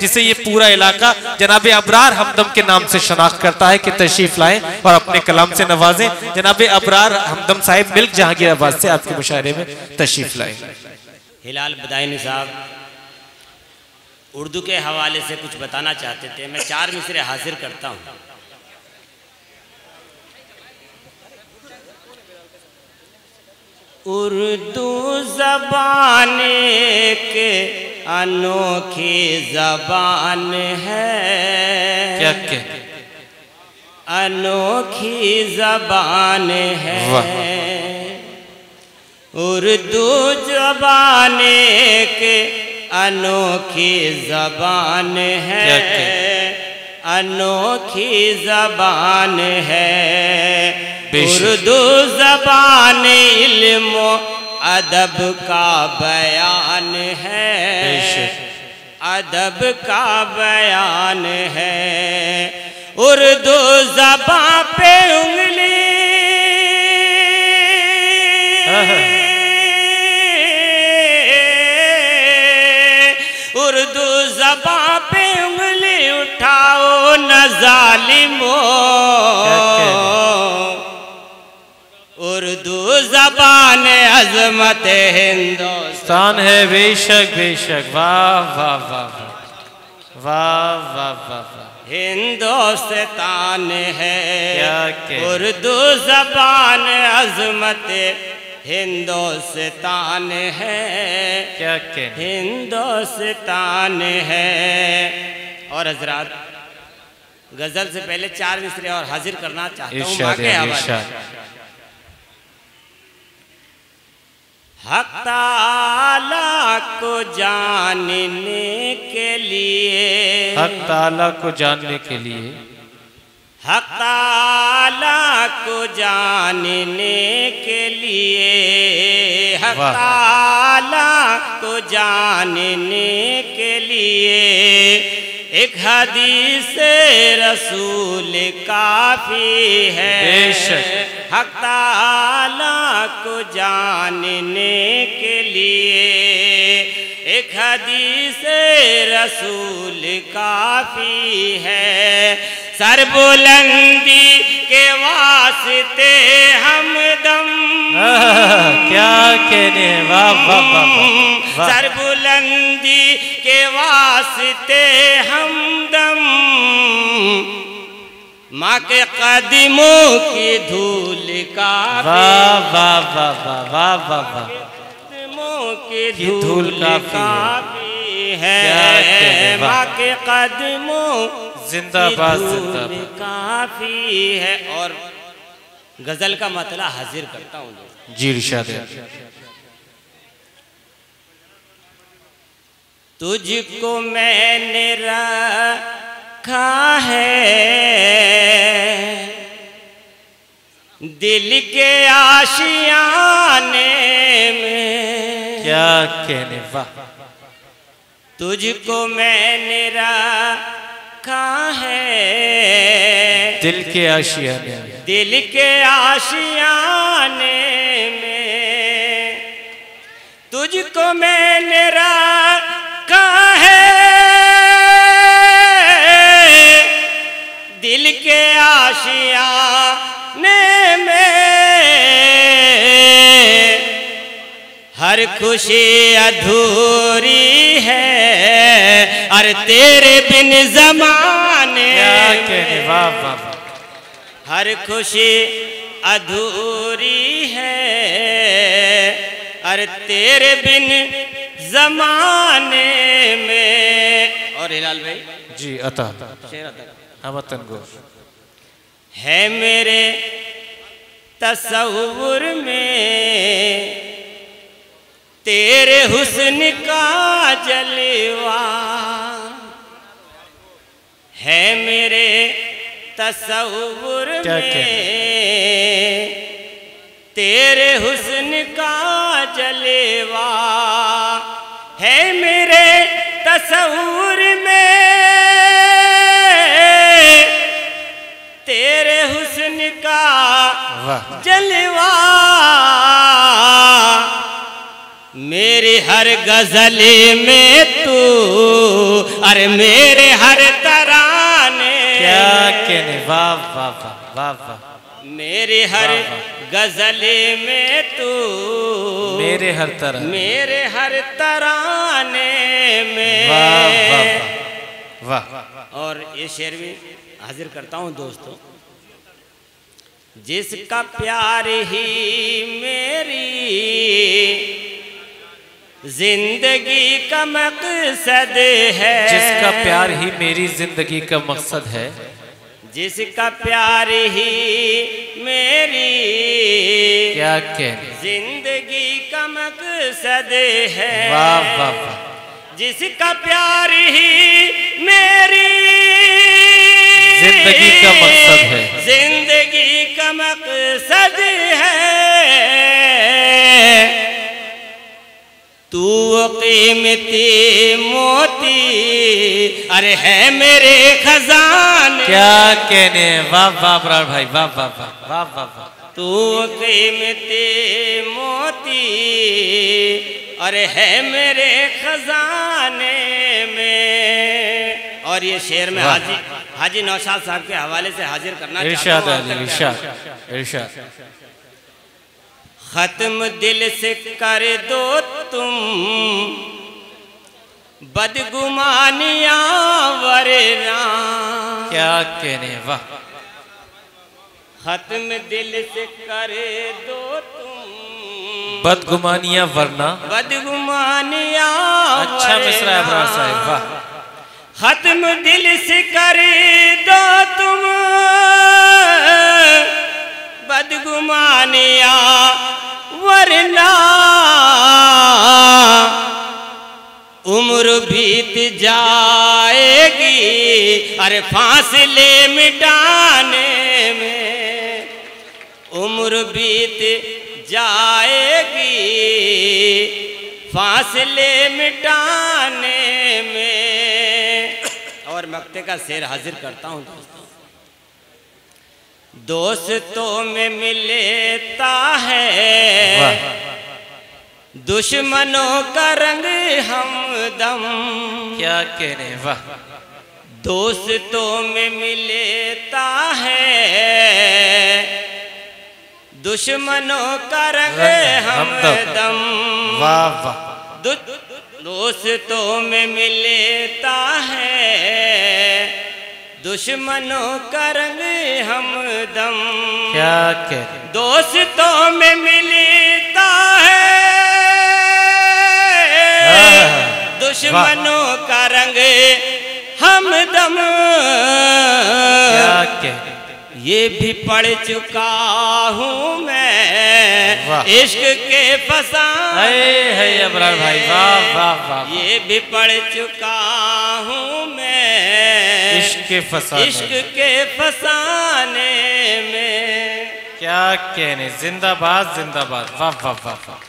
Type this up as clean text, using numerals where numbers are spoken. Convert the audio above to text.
जिसे ये पूरा इलाका जनाब अबरार हमदम के नाम से शनाख्त करता है कि तशरीफ लाएं और अपने कलाम से नवाजें। जनाब अबरार हमदम साहिब मिल्क जहांगीराबाद से आपके मुशायरे में तशरीफ लाएं। हिलाल बदायनी साहब उर्दू के हवाले से कुछ बताना चाहते थे, मैं 4 मिसरे हाजिर करता हूँ। उर्दू ज़बान के अनोखी ज़बान है, क्या क्या अनोखी ज़बान है। उर्दू ज़बान के अनोखी ज़बान है, अनोखी ज़बान है। उर्दू ज़बान इल्म अदब का बयान है, अदब का बयान है। उर्दू ज़बान पे उंगली उर्दू ज़बान पे उंगली उठाओ न ज़ालिमो। उर्दू ज़बान अज़मत हिंदुस्तान है, बेशक बेशक। वाह वाह वाह वाह वाह वाह। हिंदुस्तान है, उर्दू ज़बान अज़मत हिंदुस्तान है, क्या क्या हिंदुस्तान है। और हजरात गजल से पहले 4 मिसरे और हाजिर करना चाहता हूँ माँ के हवाले। हक़ ताला को जानने के लिए, हक़ ताला को जानने के लिए, हक़ ताला को जानने के लिए, हक़ ताला को जानने के लिए एक हदीस रसूल काफ़ी है। हक़ ताला को जानने के लिए एक हदीस रसूल काफ़ी है। सरबुलंदी के वास्ते हमदम, क्या कहने, वाह वाह वाह। सरबुलंदी के वास्ते हमदम माँ के कदमों की धूल का, वाह वाह वाह वाह वाह वाह। कदमों की धूल काफी है, माँ के कदमों जिंदाबाद जिंदाबाद काफी है। और गजल का मतलब हाजिर करता हूँ जी इरशाद। तुझको मैंने रखा है दिल के आशियाने में, क्या कहने, वाह। तुझको मैंने रखा है दिल के आशियाने, दिल के आशियाने में, तुझको मैंने रखा है दिल के आशियाने में। हर खुशी अधूरी है और तेरे बिन ज़माने, क्या कहने, वाह वाह। हर खुशी अधूरी है और तेरे बिन ज़माने में। और हिलाल भाई जी अता हम वतन को है मेरे तसव्वुर में तेरे हुस्न का जलवा, है मेरे तसव्वुर में तेरे हुस्न का जलवा, है मेरे तसव्वुर में तेरे हुस्न का जलवा। मेरी हर गजल में तू अरे मेरे हर तराने, क्या कहने, वाह वाह वाह वाह वाह, मेरे हर गजले में तू, मेरे हर तरह, मेरे हर तराने में। वाह वाह वाह वाह। और ये शेर भी हाजिर करता हूँ दोस्तों। जिसका प्यार ही मेरी जिंदगी का मकसद है, जिसका प्यार ही मेरी जिंदगी का मकसद है, जिसका प्यार ही मेरी क्या कहने, जिंदगी का मकसद है। वाह वाह वाह, जिसका प्यार ही मेरी जिंदगी का मकसद है, जिंदगी का मकसद है। तू कीमती मोती अरे है मेरे खजाने, क्या कहने, वाह वाह अबरार भाई, वाह वाह वाह वाह वाह वाह। तू कीमती मोती अरे है मेरे खजाने में। और ये शेर में हाजी नौशाद साहब के हवाले से हाजिर करना इरशाद चाहता हूँ। इरशाद इरशाद। खत्म दिल से कर दो तुम बदगुमानिया वरना, क्या कहने, वाह। खत्म दिल से कर दो तुम बदगुमानियां वरना, बदगुमानिया अच्छा मिसरा अबरार साहब, वाह। खत्म दिल से कर दो तुम बदगुमानिया वरना, उम्र बीत जाएगी अरे फासले मिटाने में, उम्र बीत जाएगी फासले मिटाने में। और मक्ते का शेर हाजिर करता हूँ दोस्तों। दोस्तों में मिलता है दुश्मनों का रंग हमदम, क्या कहने, वाह। दोस्तों में मिलता है दुश्मनों का रंग हमदम, वाह वाह। दोस्तों में मिलता है दुश्मनों का रंग हमदम, क्या कहने, दोस्तों में मिलता है दुश्मनों का रंग हमदम। क्या कहने, ये भी पढ़ चुका हूँ मैं इश्क के फसाने, है अबरार भाई, वाह वाह वाह। ये भी पढ़ चुका हूँ मैं इश्क के फसाने, इश्क के फसाने में। क्या कहने, जिंदाबाद जिंदाबाद, वाह वाह वाह वाह।